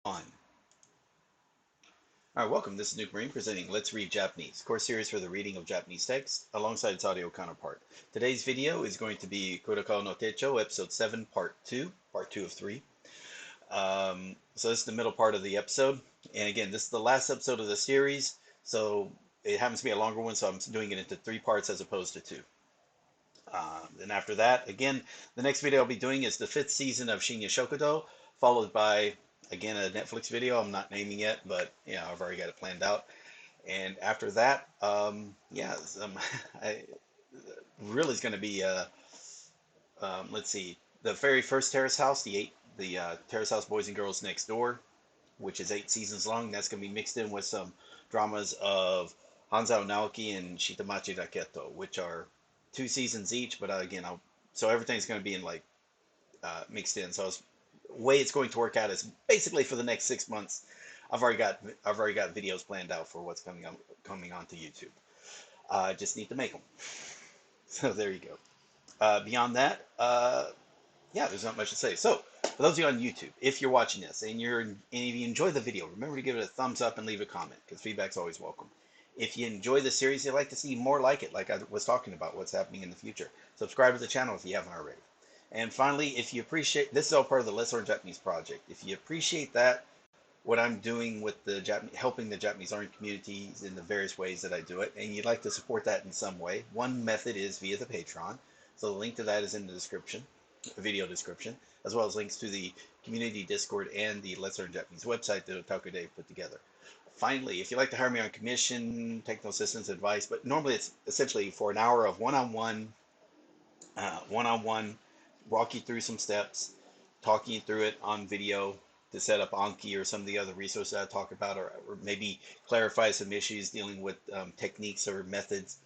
On. All right, welcome. This is Nuke Marine presenting Let's Read Japanese, course series for the reading of Japanese text alongside its audio counterpart. Today's video is going to be Kurokao no Techo, episode 7, part 2 of 3. So this is the middle part of the episode. And again, this is the last episode of the series, so it happens to be a longer one, so I'm doing it into 3 parts as opposed to 2. Then after that, again, the next video I'll be doing is the 5th season of Shinya Shokudo, followed by, again, a Netflix video. I'm not naming yet, but yeah, I've already got it planned out. And after that, yeah, I really is going to be, let's see, the very first Terrace House, the Terrace House Boys and Girls Next Door, which is 8 seasons long. That's going to be mixed in with some dramas of Hanzao Naoki and Shitamachi Raketo, which are 2 seasons each. But again, so everything's going to be in like mixed in. So way it's going to work out is basically for the next 6 months. I've already got videos planned out for what's coming onto YouTube. I just need to make them. So there you go. Beyond that, yeah, there's not much to say. So, for those of you on YouTube, if you're watching this and if you enjoy the video, remember to give it a thumbs up and leave a comment because feedback's always welcome. If you enjoy the series, you'd like to see more like it, like I was talking about, what's happening in the future, subscribe to the channel if you haven't already. And finally, if you appreciate, this is all part of the Let's Learn Japanese project. If you appreciate that, what I'm doing with the helping the Japanese learning communities in the various ways that I do it, and you'd like to support that in some way, one method is via the Patreon. So the link to that is in the description, video description, as well as links to the community Discord and the Let's Learn Japanese website that Otaku Dave put together. Finally, if you'd like to hire me on commission, technical assistance, advice, but normally it's essentially for an hour of one-on-one, walk you through some steps, talking you through it on video to set up Anki or some of the other resources I talk about, or maybe clarify some issues dealing with techniques or methods.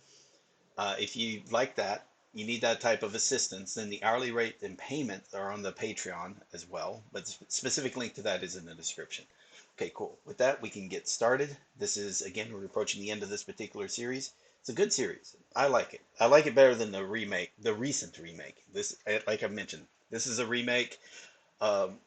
If you like that, you need that type of assistance, then the hourly rate and payment are on the Patreon as well, but specific link to that is in the description. Okay, cool. With that, we can get started. This is, again, we're approaching the end of this particular series. It's a good series. I like it. I like it better than the remake, the recent remake. This, like I mentioned, this is a remake. Um,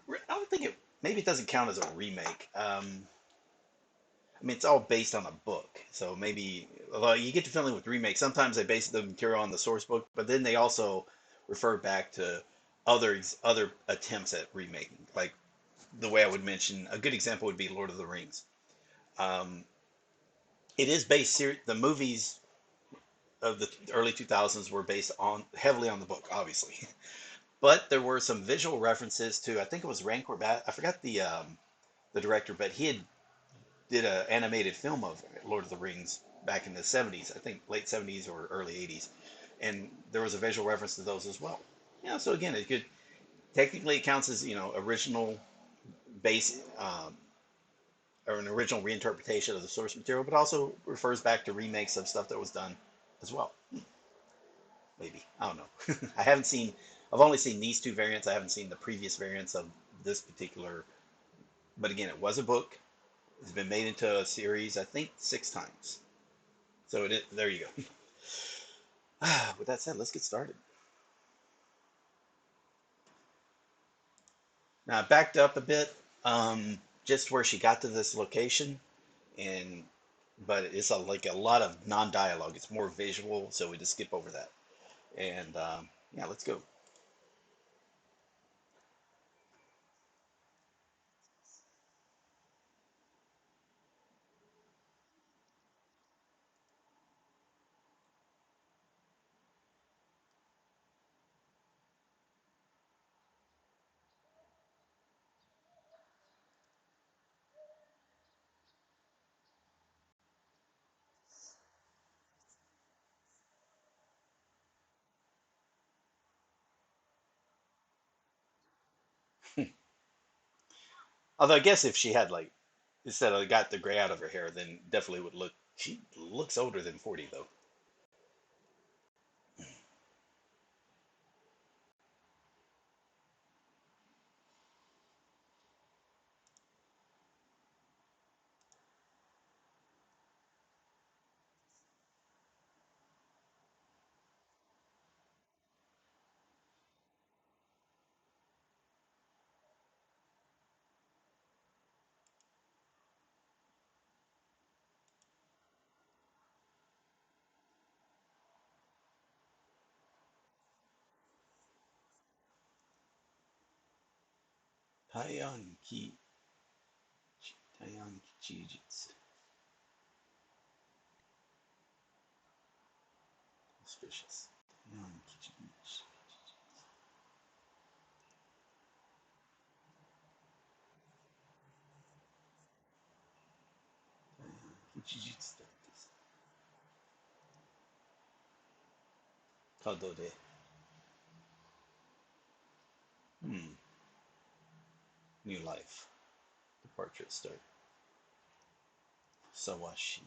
I don't think it, maybe it doesn't count as a remake. I mean, it's all based on a book, so maybe although you get the feeling with remakes, sometimes they base the material on the source book, but then they also refer back to other attempts at remaking. Like the way I would mention a good example would be Lord of the Rings. Um, it is the movies of the early 2000s were based on heavily on the book, obviously, but there were some visual references to I think it was Rancor Bat. I forgot the director, but he had did an animated film of Lord of the Rings back in the 70s, I think late 70s or early 80s. And there was a visual reference to those as well. Yeah, so again, it could technically it counts as, original base or an original reinterpretation of the source material, but also refers back to remakes of stuff that was done as well. Maybe. I don't know. I've only seen these 2 variants. I haven't seen the previous variants of this particular, but again, it was a book. It's been made into a series, I think, 6 times. So there you go. With that said, let's get started. Now, I backed up a bit, just where she got to this location, and but it's like a lot of non-dialogue. It's more visual, so we just skip over that. And yeah, let's go. Although I guess if she had like instead of got the gray out of her hair, then definitely would look. She looks older than 40 though. 対暗記、対暗記事実。Suspicious. 対暗記事実。対暗記事実だってさ。角で。New life. Departure start. ふさわしい。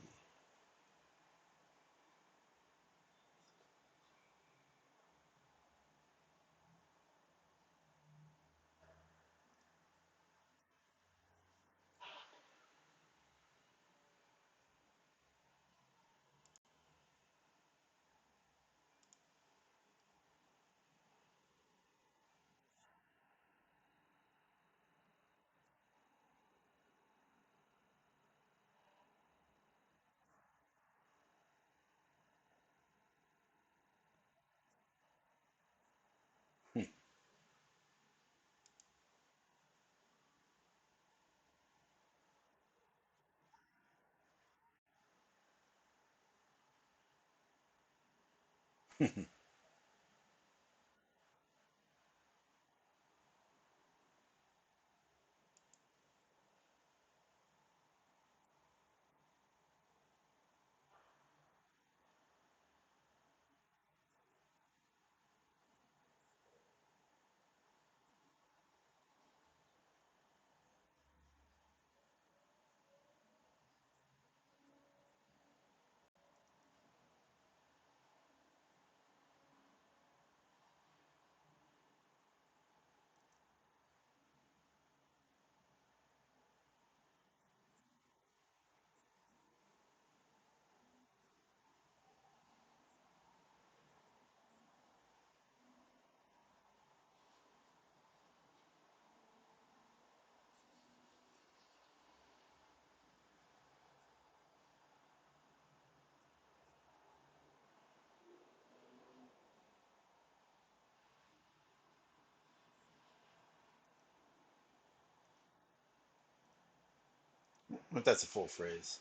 That's a full phrase.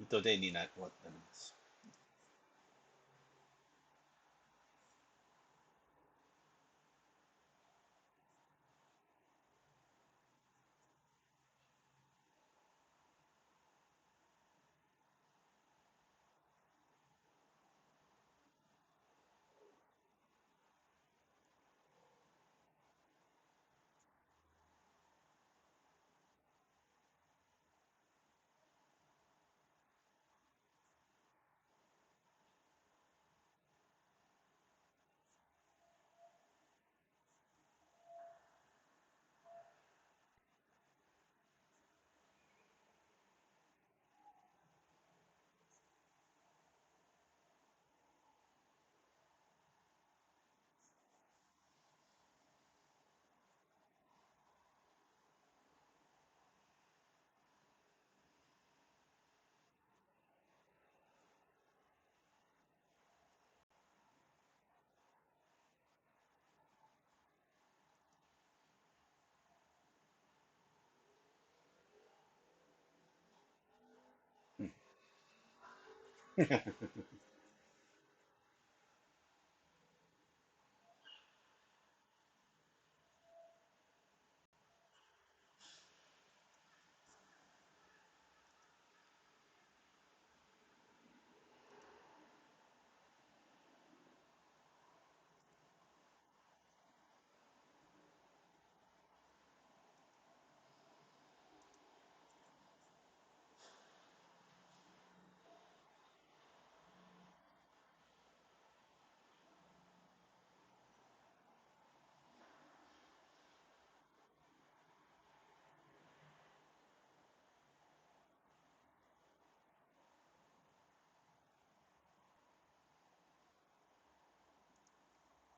人手になってます。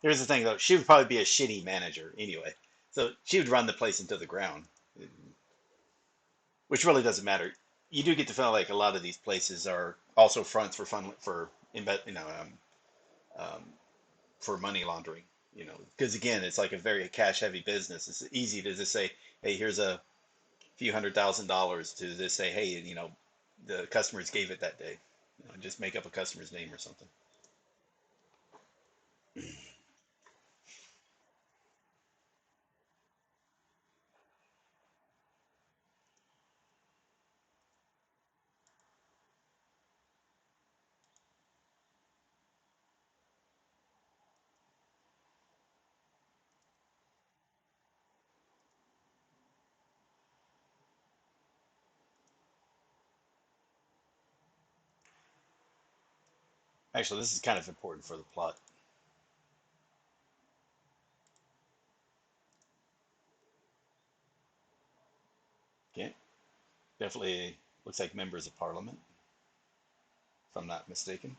Here's the thing, though. She would probably be a shitty manager anyway. So she would run the place into the ground, which really doesn't matter. You do get to feel like a lot of these places are also fronts for fun for for money laundering. Because again, it's like a very cash heavy business. It's easy to just say, hey, here's a few $100,000 to just say, hey, the customers gave it that day. Just make up a customer's name or something. Actually, this is kind of important for the plot. Okay, definitely looks like members of parliament, if I'm not mistaken.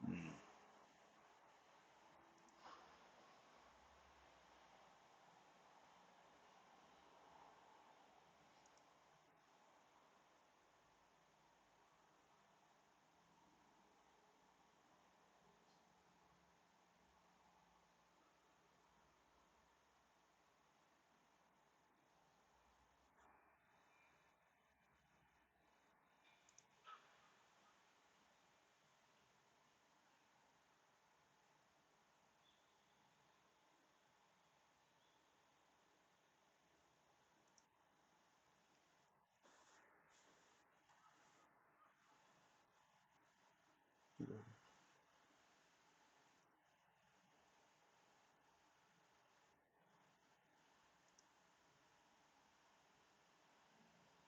Hmm.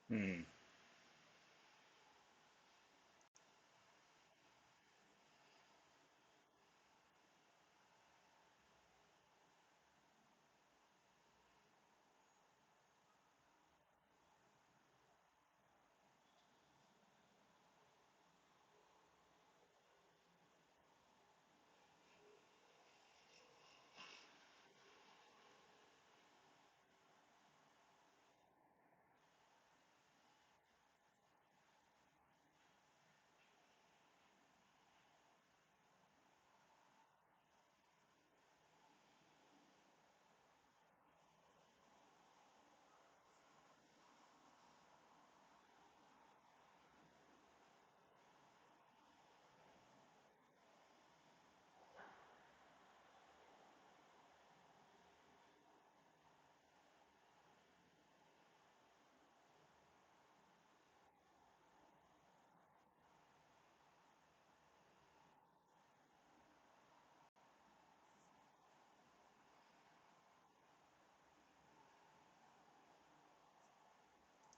Hmm.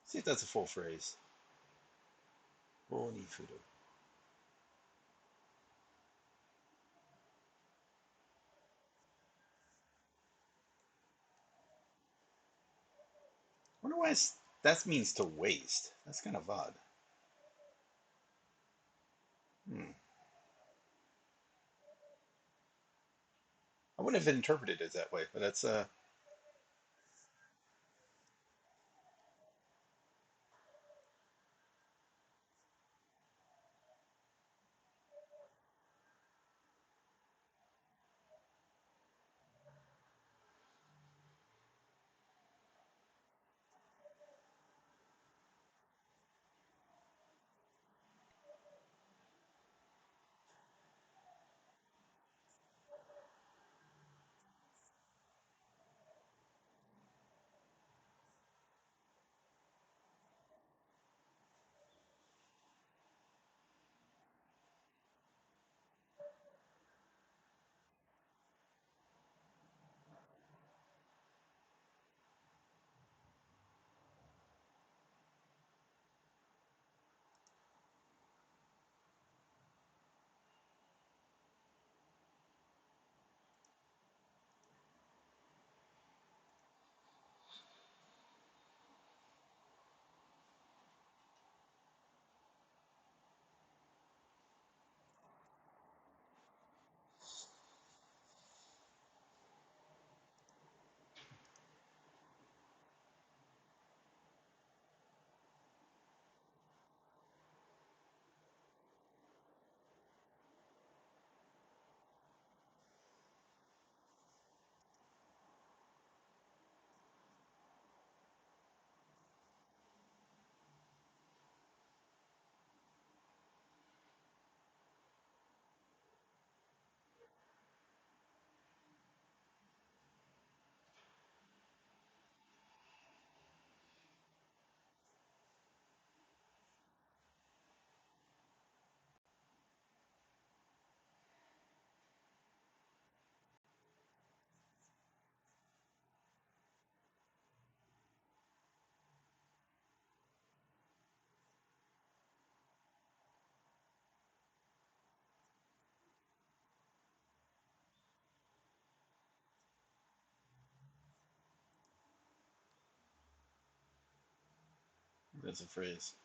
See if that's a full phrase. Bonifudo. Wonder why that means to waste. That's kind of odd. Hmm. I wouldn't have interpreted it that way, but that's That's a phrase.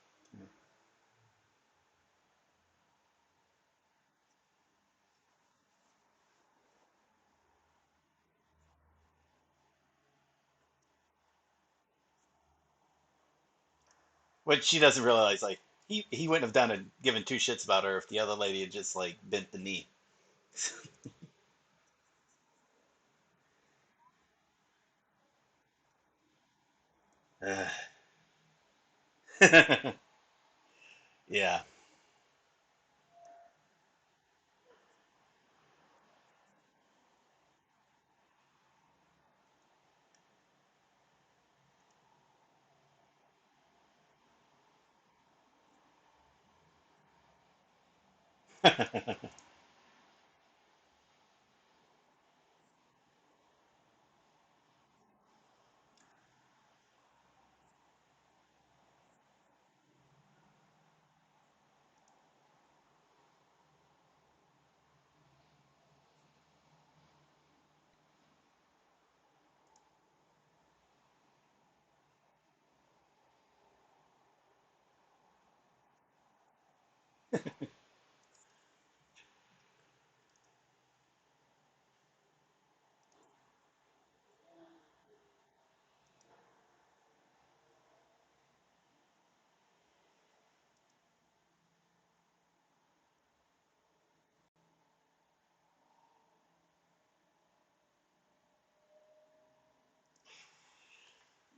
What she doesn't realize, like he wouldn't have done it, given two shits about her if the other lady had just like bent the knee. Yeah.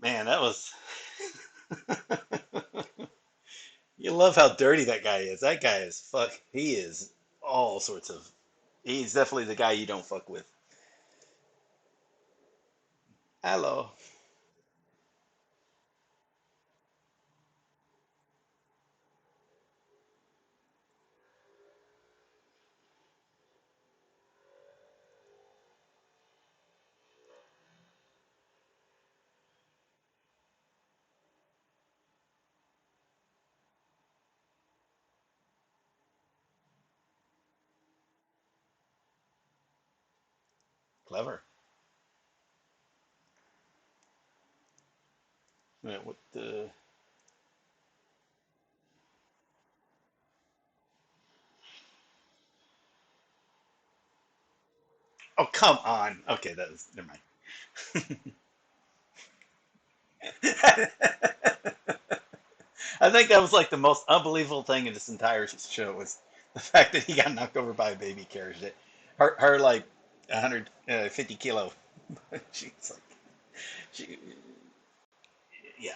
Man, that was. You love how dirty that guy is. That guy is fuck. He is all sorts of. He's definitely the guy you don't fuck with. Hello. Clever. Yeah, what the? Oh, come on. Okay, that was. Never mind. I think that was like the most unbelievable thing in this entire show was the fact that he got knocked over by a baby carriage. That her like 150 kilo. She's like, she, yeah,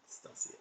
still see it.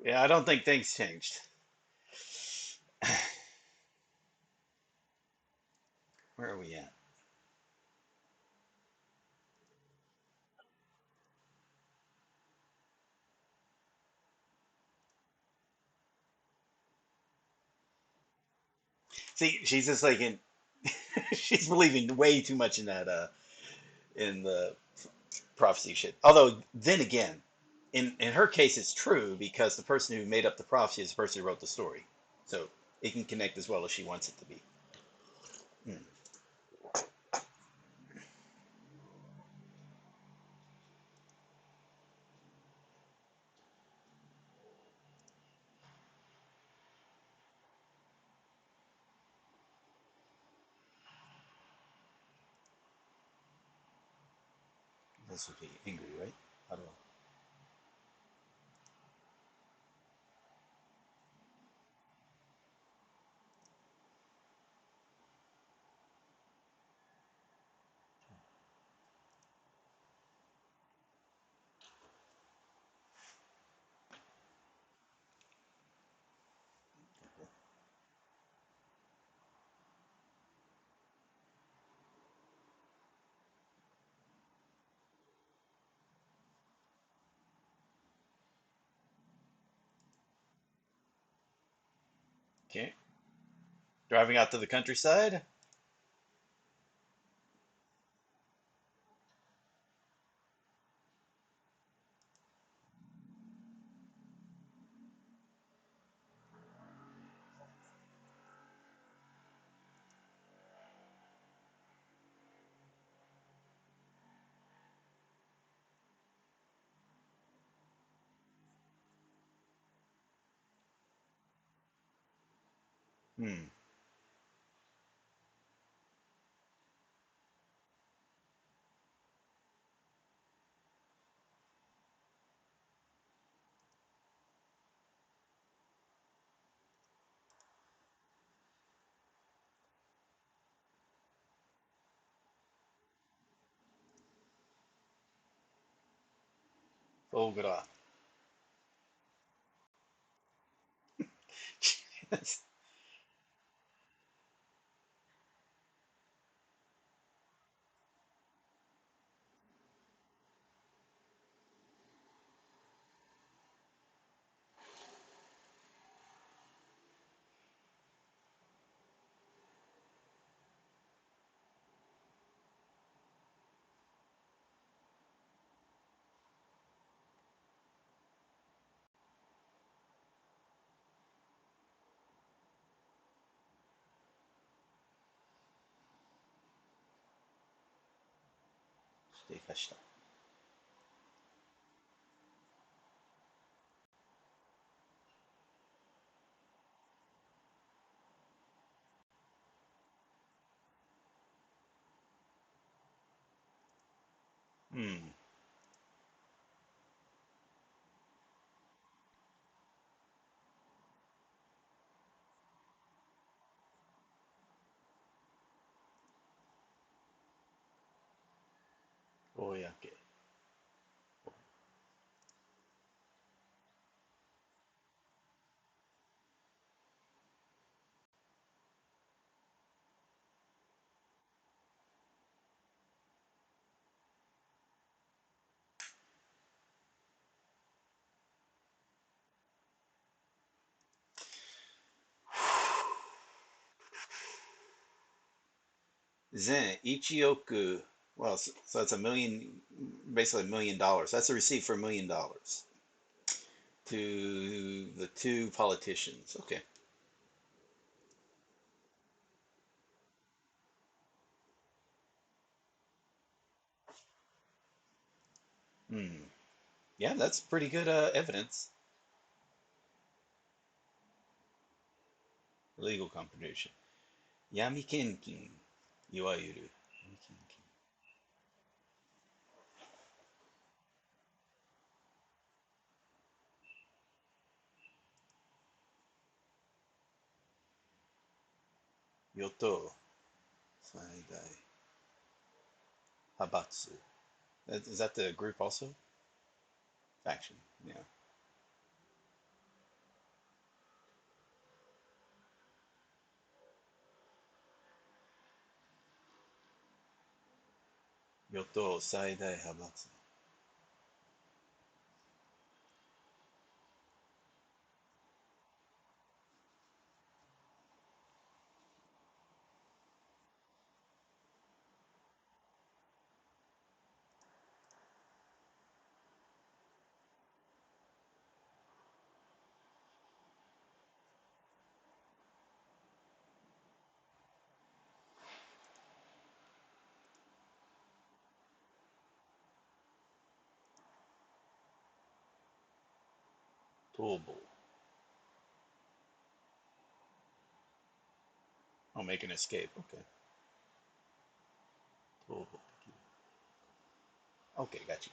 Yeah, I don't think things changed. Where are we at? See, she's just like in. She's believing way too much in that in the prophecy shit. Although then again, in her case, it's true because the person who made up the prophecy is the person who wrote the story, so it can connect as well as she wants it to be. Hmm. This would be angry, right? I don't know. Okay. Driving out to the countryside? Hmm. Oh, good. Stay うん。公。Zen, Ichioku. Well, so that's a million, basically $1 million. That's a receipt for $1 million to the two politicians. Okay. Hmm. Yeah, that's pretty good evidence. Legal confrontation. Yami kenkin, いわゆる。闇献金。与党最大派閥. Is that the group also? Faction. Yeah. 与党最大派閥。逃亡. Oh, make an escape. Okay. 逃亡. Okay, gotcha.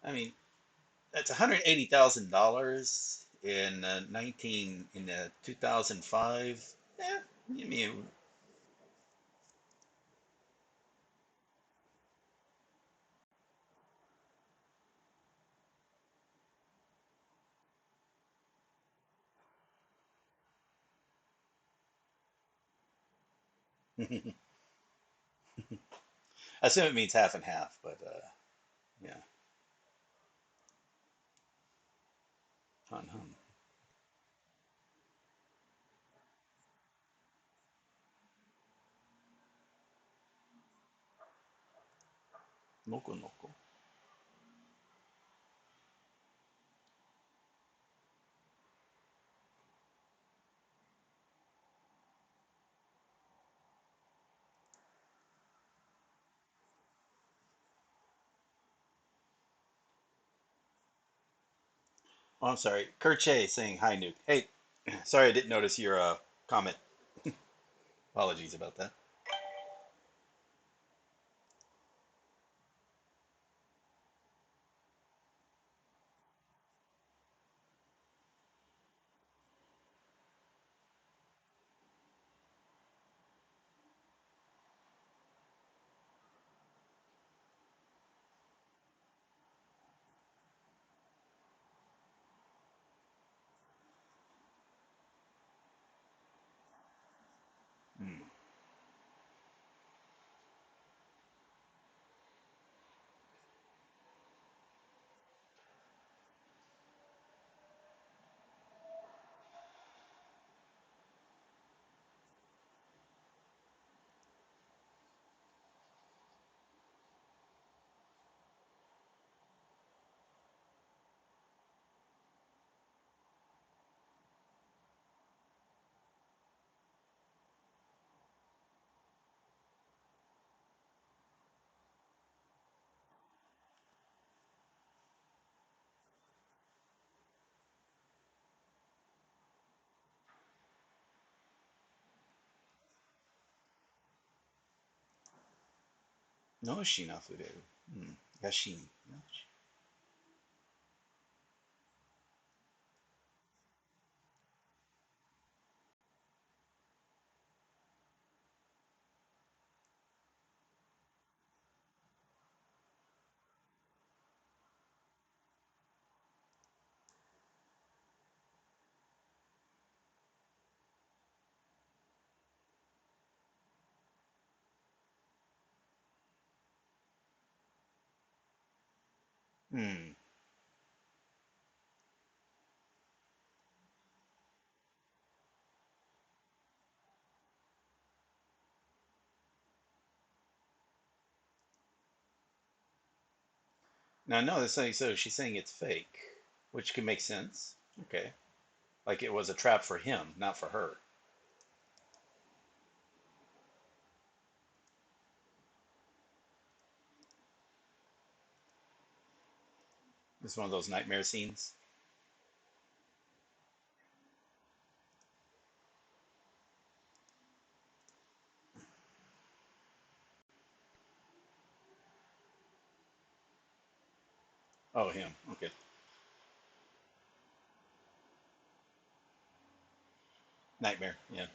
I mean, that's $180,000 in 2005. Yeah, I mean, I assume it means half and half, but Yeah. Han han. Noko noko. Oh, I'm sorry. Kerche saying hi, Nuke. Hey, sorry I didn't notice your comment. Apologies about that. Hmm. No shinafureru. Hmm. Yashin. Hmm. Now, no, that's saying so. She's saying it's fake, which can make sense. Okay, like it was a trap for him, not for her. It's one of those nightmare scenes. Oh, him. Okay, nightmare. Yeah.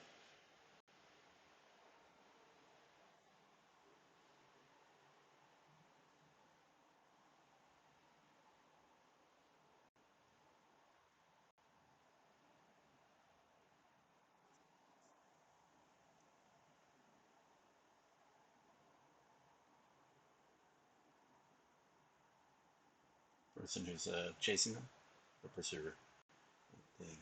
Person who's chasing them, the pursuer. Thing.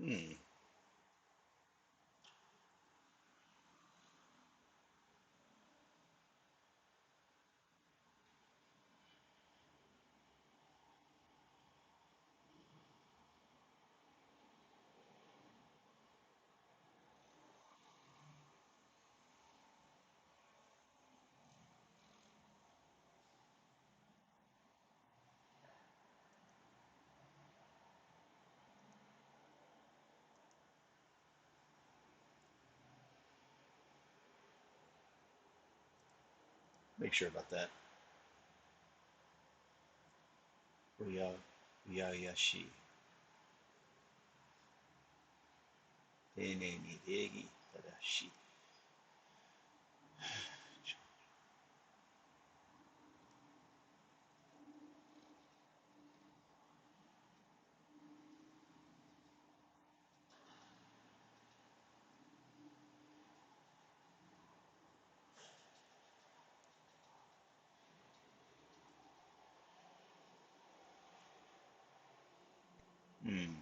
Hmm. Make sure about that. Uya, uyayashi. Tene ni regi tadashi. Hmm.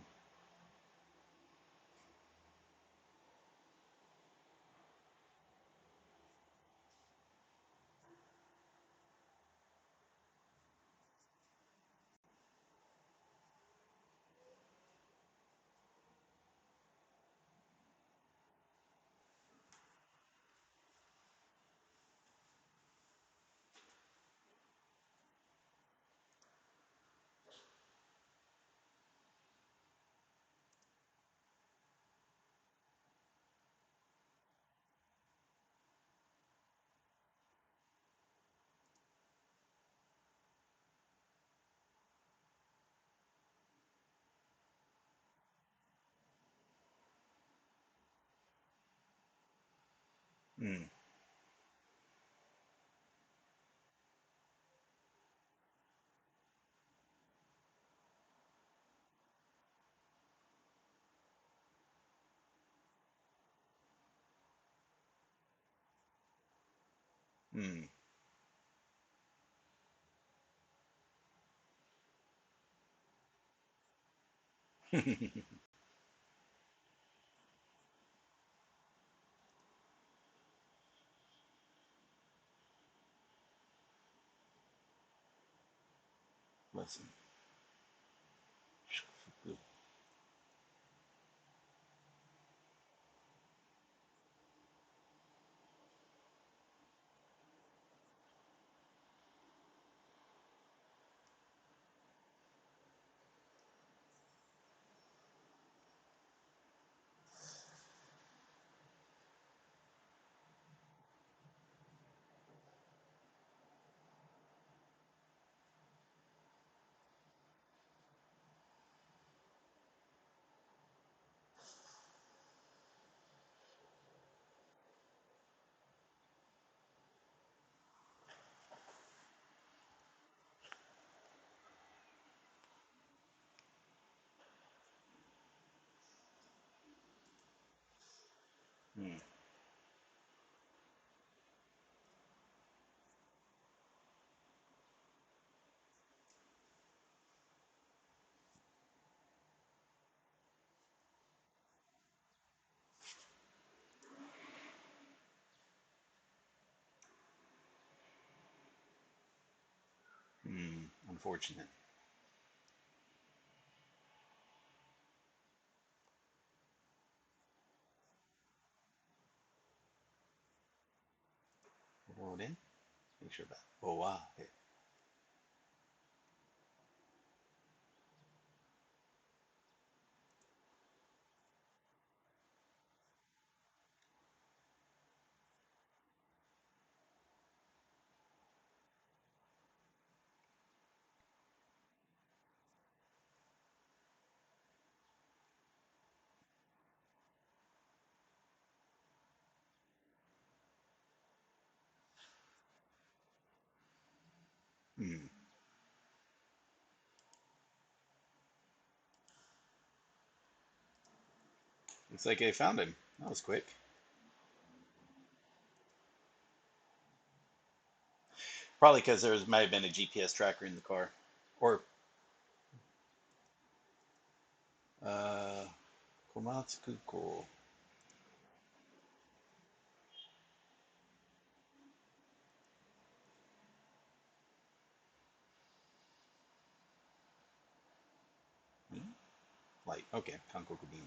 Hmm. Hmm. Listen. Hmm. Hmm. Unfortunate. Roll it in. Make sure about. Oh wow. Okay. Hmm. Looks like I found him. That was quick. Probably because there might have been a GPS tracker in the car, or uh, まつ空港。Light. Okay, 韓国便。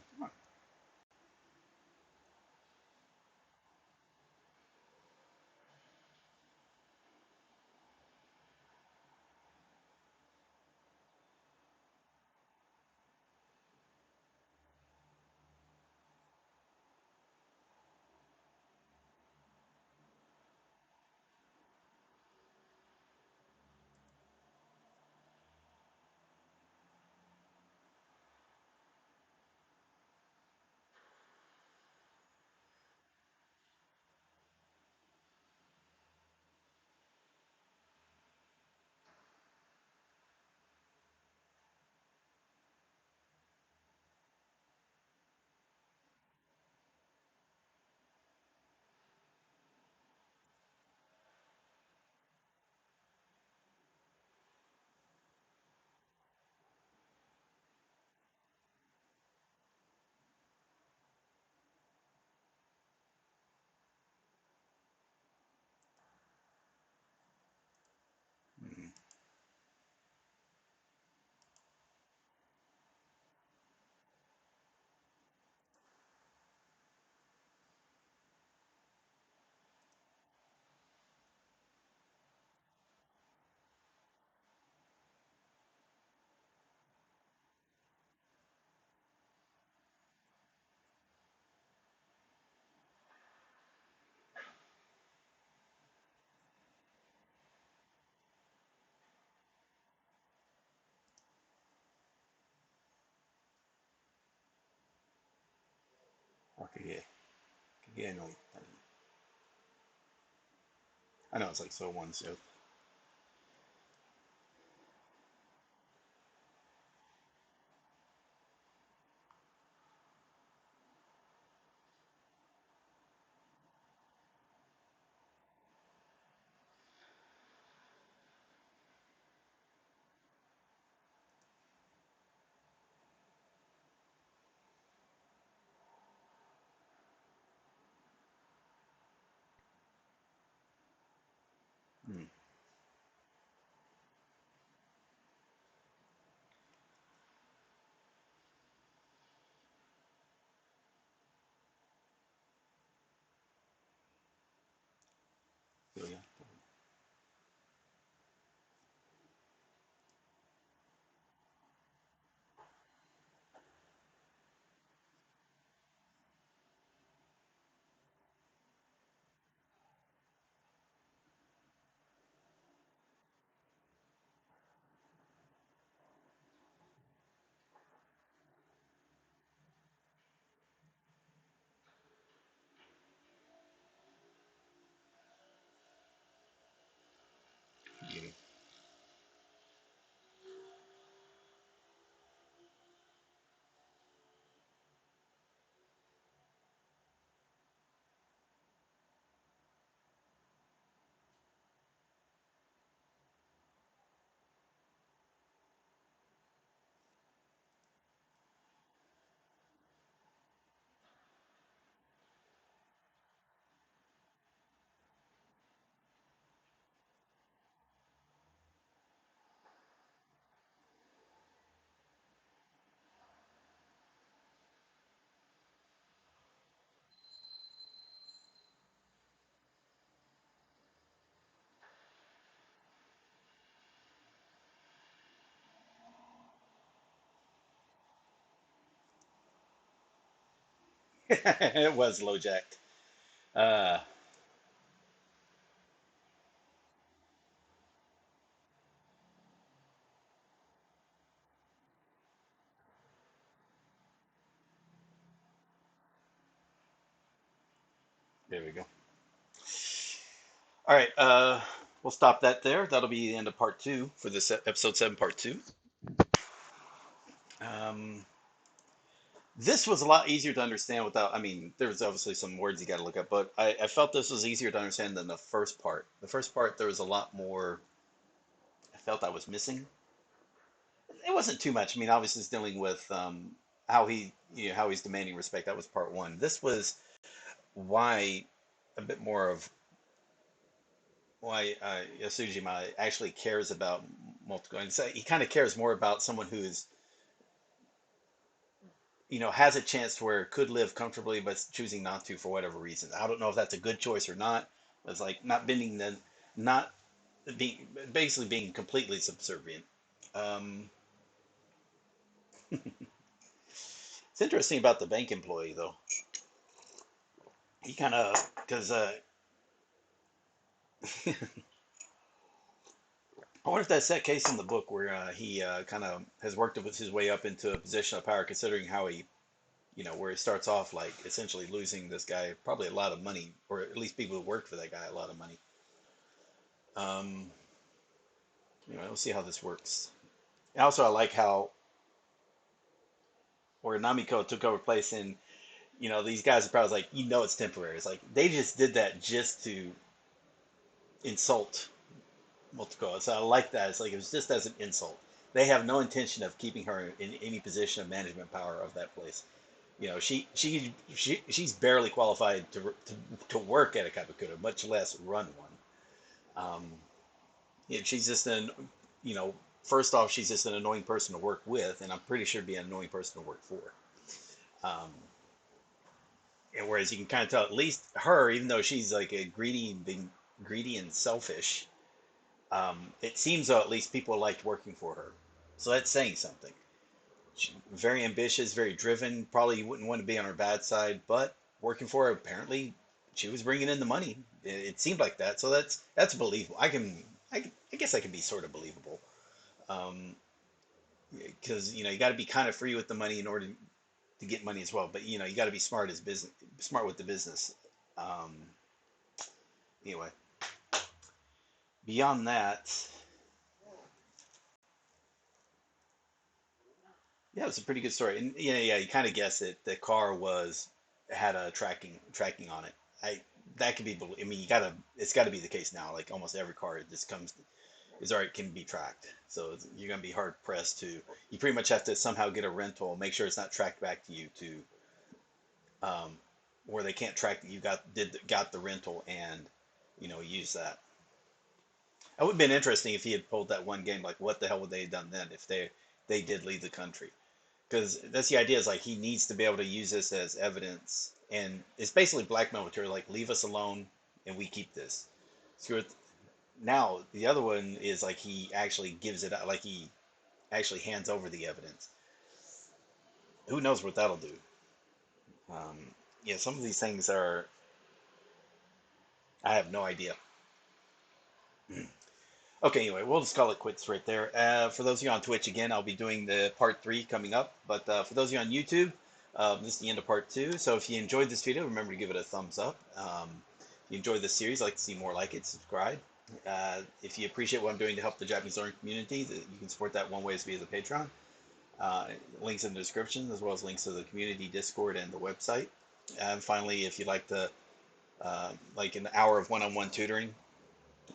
うん。Okay. Again, like, I know it's like so one, so. うん。そうや。Yeah. It was low jacked. Uh, there we go. All right. We'll stop that there. That'll be the end of part two for this episode seven, part two. Um, this was a lot easier to understand without, I mean, there's obviously some words you got to look up, but I felt this was easier to understand than the first part. The first part, there was a lot more I felt I was missing. It wasn't too much. I mean, obviously, it's dealing with how how he's demanding respect. That was part one. This was why a bit more of why Yasujima actually cares about Motoko. And so he kind of cares more about someone who is, has a chance to where could live comfortably, but choosing not to for whatever reason. I don't know if that's a good choice or not. It's like not being, basically being completely subservient. Um, it's interesting about the bank employee though. He kind of, because I wonder if that's that case in the book where he kind of has worked his way up into a position of power, considering how he, where he starts off like essentially losing this guy probably a lot of money, or at least people who work for that guy a lot of money. Um, we'll see how this works. And also, I like how where Namiko took over place, and these guys are probably like, it's temporary. It's like they just did that just to insult Motoko. So I like that. It's like it was just as an insult. They have no intention of keeping her in any position of management power of that place. She's barely qualified to work at a Kabukido, much less run one. She's just you know, first off, she's just an annoying person to work with, and I'm pretty sure be an annoying person to work for. Um, and whereas you can kind of tell, at least her, even though she's like a being greedy and selfish, it seems though at least people liked working for her. So that's saying something. Very ambitious, very driven. Probably you wouldn't want to be on her bad side, but working for her, apparently she was bringing in the money. It seemed like that, so that's believable. I guess I can be sort of believable, because you got to be kind of free with the money in order to get money as well. But you got to be smart with the business. Um, anyway, beyond that, yeah, it was a pretty good story. And yeah, you kind of guessed it. The car had a tracking on it. I that could be. I mean, it's got to be the case now. Like almost every car, it just comes is already can be tracked. So you're gonna be hard pressed to. You pretty much have to somehow get a rental, make sure it's not tracked back to you to, um, where they can't track that you got the rental and use that. It would have been interesting if he had pulled that one game. Like, what the hell would they have done then if they did leave the country? Because that's the idea, is like he needs to be able to use this as evidence, and it's basically blackmail material. Like, leave us alone and we keep this. So now the other one is like he actually gives it out, like he actually hands over the evidence. Who knows what that'll do? Yeah, some of these things are, I have no idea. Okay, anyway, we'll just call it quits right there. For those of you on Twitch, again, I'll be doing the part 3 coming up. But for those of you on YouTube, this is the end of part 2. So if you enjoyed this video, remember to give it a thumbs up. If you enjoyed this series, like to see more like it, subscribe. If you appreciate what I'm doing to help the Japanese learning community, you can support that one way is via the Patreon. Links in the description, as well as links to the community Discord and the website. And finally, if you'd like to, like an hour of one-on-one tutoring,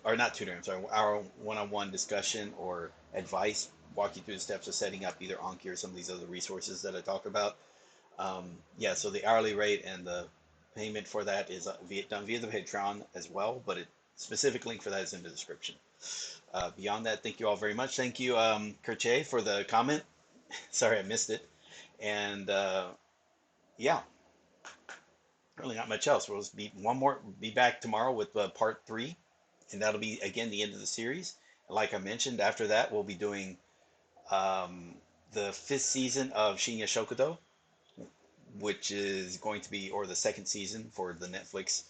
or not tutoring, I'm sorry, our one-on-one discussion or advice, walk you through the steps of setting up either Anki or some of these other resources that I talk about. Yeah, so the hourly rate and the payment for that is done via the Patreon as well, but specific link for that is in the description. Beyond that, thank you all very much. Thank you, Kerche, for the comment. Sorry I missed it. And yeah, really not much else. We'll be back tomorrow with part 3, and that'll be again the end of the series. Like I mentioned, after that we'll be doing the 5th season of Shinya Shokudo, which is going to be, or the 2nd season for the Netflix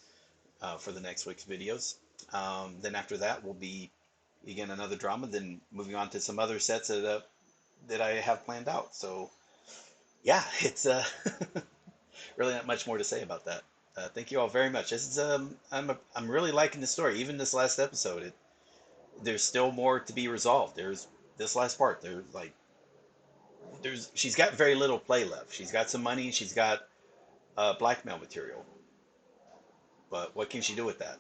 for the next week's videos. Then after that will be again another drama. Then moving on to some other sets that I have planned out. So yeah, it's really not much more to say about that. Thank you all very much. This is I'm really liking the story. Even this last episode, there's still more to be resolved. There's this last part. She's got very little play left. She's got some money. She's got blackmail material. But what can she do with that?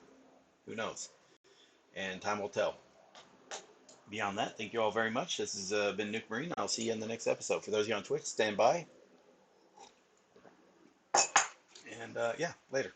Who knows? And time will tell. Beyond that, thank you all very much. This has been Nuke Marine. I'll see you in the next episode. For those of you on Twitch, stand by. And yeah, later.